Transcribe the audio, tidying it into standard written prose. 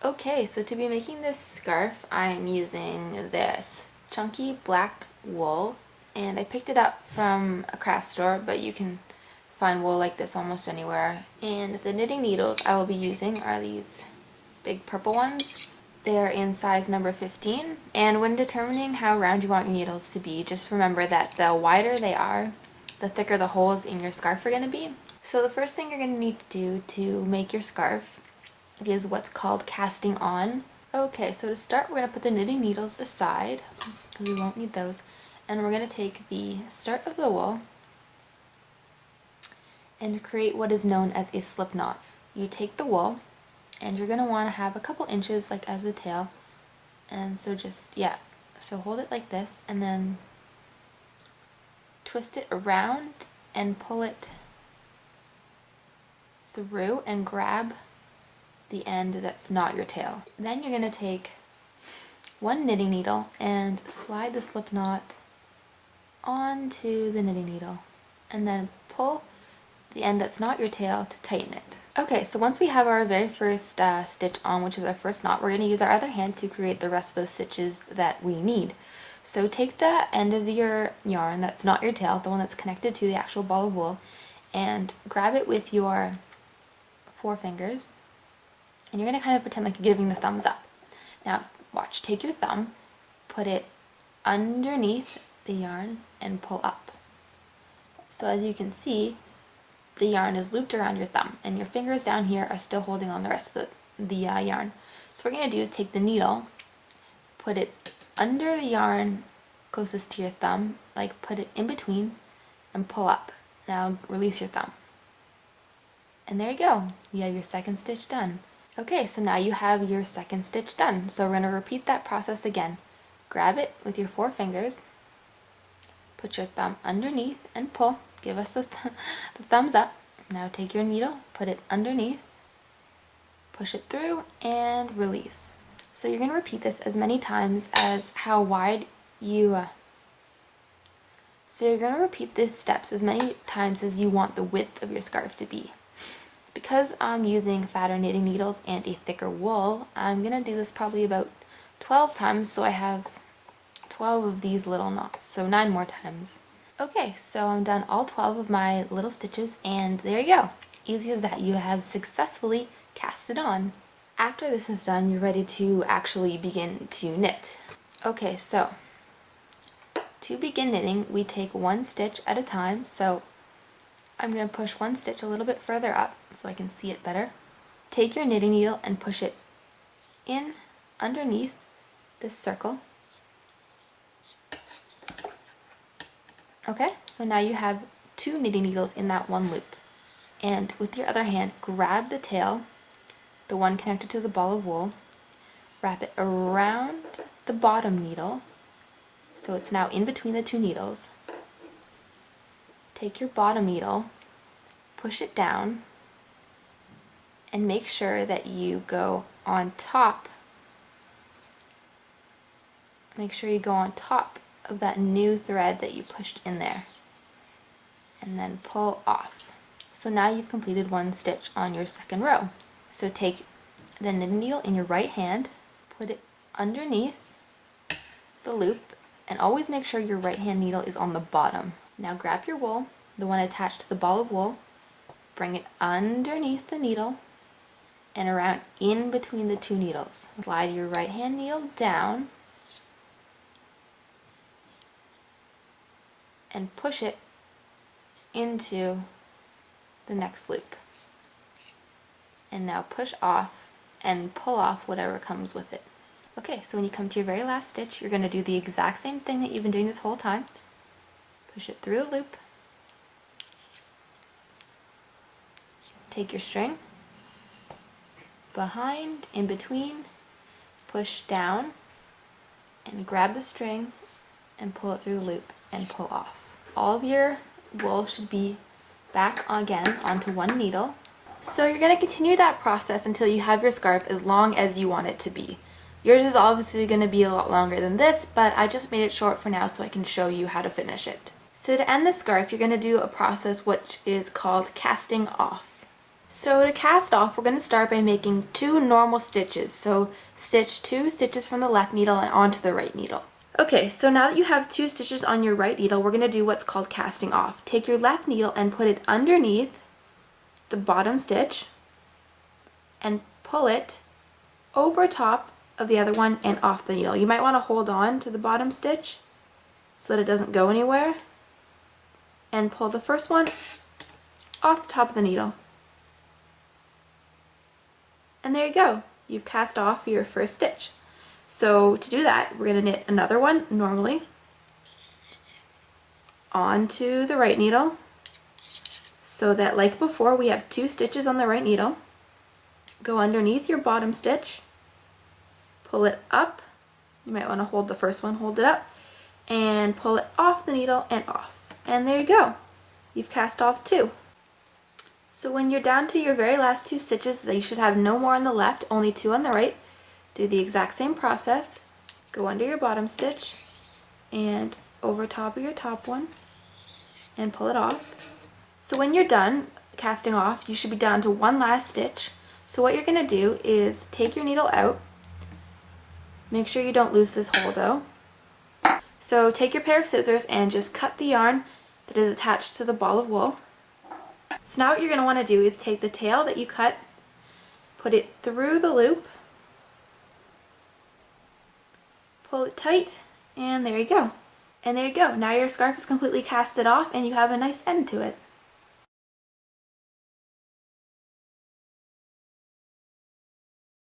Okay, so to be making this scarf, I'm using this chunky black wool, and I picked it up from a craft store, but you can find wool like this almost anywhere. And the knitting needles I will be using are these big purple ones. They're in size number 15, and when determining how round you want your needles to be, just remember that the wider they are, the thicker the holes in your scarf are going to be. So the first thing you're going to need to do to make your scarf is what's called casting on. Okay, so to start, we're going to put the knitting needles aside because we won't need those, and we're going to take the start of the wool and create what is known as a slip knot. You take the wool and you're going to want to have a couple inches like as a tail, and so just, yeah, so hold it like this and then twist it around and pull it through and grab the end that's not your tail. Then you're going to take one knitting needle and slide the slip knot onto the knitting needle and then pull the end that's not your tail to tighten it. Okay, so once we have our very first stitch on, which is our first knot, we're going to use our other hand to create the rest of the stitches that we need. So take the end of your yarn that's not your tail, the one that's connected to the actual ball of wool, and grab it with your forefingers, and you're going to kind of pretend like you're giving the thumbs up. Now watch, take your thumb, put it underneath the yarn and pull up. So as you can see, the yarn is looped around your thumb and your fingers down here are still holding on the rest of the yarn. So what we're going to do is take the needle, put it under the yarn closest to your thumb, like put it in between and pull up. Now release your thumb. And there you go, you have your second stitch done. Okay, so now you have your second stitch done. So we're going to repeat that process again. Grab it with your four fingers, put your thumb underneath and pull. Give us the thumbs up. Now take your needle, put it underneath, push it through, and release. So you're going to repeat this as many times as how wide you... So you're going to repeat these steps as many times as you want the width of your scarf to be. Because I'm using fatter knitting needles and a thicker wool, I'm going to do this probably about 12 times, so I have 12 of these little knots, so 9 more times. Okay, so I'm done all 12 of my little stitches, and there you go. Easy as that. You have successfully cast it on. After this is done, you're ready to actually begin to knit. Okay, so to begin knitting, we take one stitch at a time. So I'm going to push one stitch a little bit further up so I can see it better. Take your knitting needle and push it in underneath this circle. Okay, so now you have 2 knitting needles in that one loop. And with your other hand, grab the tail, the one connected to the ball of wool, wrap it around the bottom needle, so it's now in between the 2 needles. Take your bottom needle, push it down, and make sure that you go on top. Make sure you go on top of that new thread that you pushed in there, and then pull off. So now you've completed one stitch on your second row. So take the knitting needle in your right hand, put it underneath the loop, and always make sure your right hand needle is on the bottom. Now grab your wool, the one attached to the ball of wool, bring it underneath the needle and around in between the 2 needles. Slide your right hand needle down and push it into the next loop. And now push off and pull off whatever comes with it. Okay, so when you come to your very last stitch, you're going to do the exact same thing that you've been doing this whole time. Push it through the loop. Take your string, behind, in between, push down, and grab the string and pull it through the loop and pull off. All of your wool should be back again onto one needle. So you're going to continue that process until you have your scarf as long as you want it to be. Yours is obviously going to be a lot longer than this, but I just made it short for now so I can show you how to finish it. So to end the scarf, you're going to do a process which is called casting off. So to cast off, we're going to start by making 2 normal stitches. So stitch 2 stitches from the left needle and onto the right needle. Okay, so now that you have 2 stitches on your right needle, we're going to do what's called casting off. Take your left needle and put it underneath the bottom stitch and pull it over top of the other one and off the needle. You might want to hold on to the bottom stitch so that it doesn't go anywhere, and pull the first one off the top of the needle. And there you go. You've cast off your first stitch. So to do that, we're going to knit another one normally onto the right needle, so that like before we have 2 stitches on the right needle. Go underneath your bottom stitch, pull it up. You might want to hold the first one, hold it up, and pull it off the needle and off. And there you go. You've cast off 2. So when you're down to your very last 2 stitches, you should have no more on the left, only 2 on the right. Do the exact same process. Go under your bottom stitch and over top of your top one and pull it off. So when you're done casting off, you should be down to 1 last stitch. So what you're going to do is take your needle out. Make sure you don't lose this hole though. So take your pair of scissors and just cut the yarn that is attached to the ball of wool. So now what you're going to want to do is take the tail that you cut, put it through the loop, pull it tight, and there you go. And there you go. Now your scarf is completely casted off and you have a nice end to it.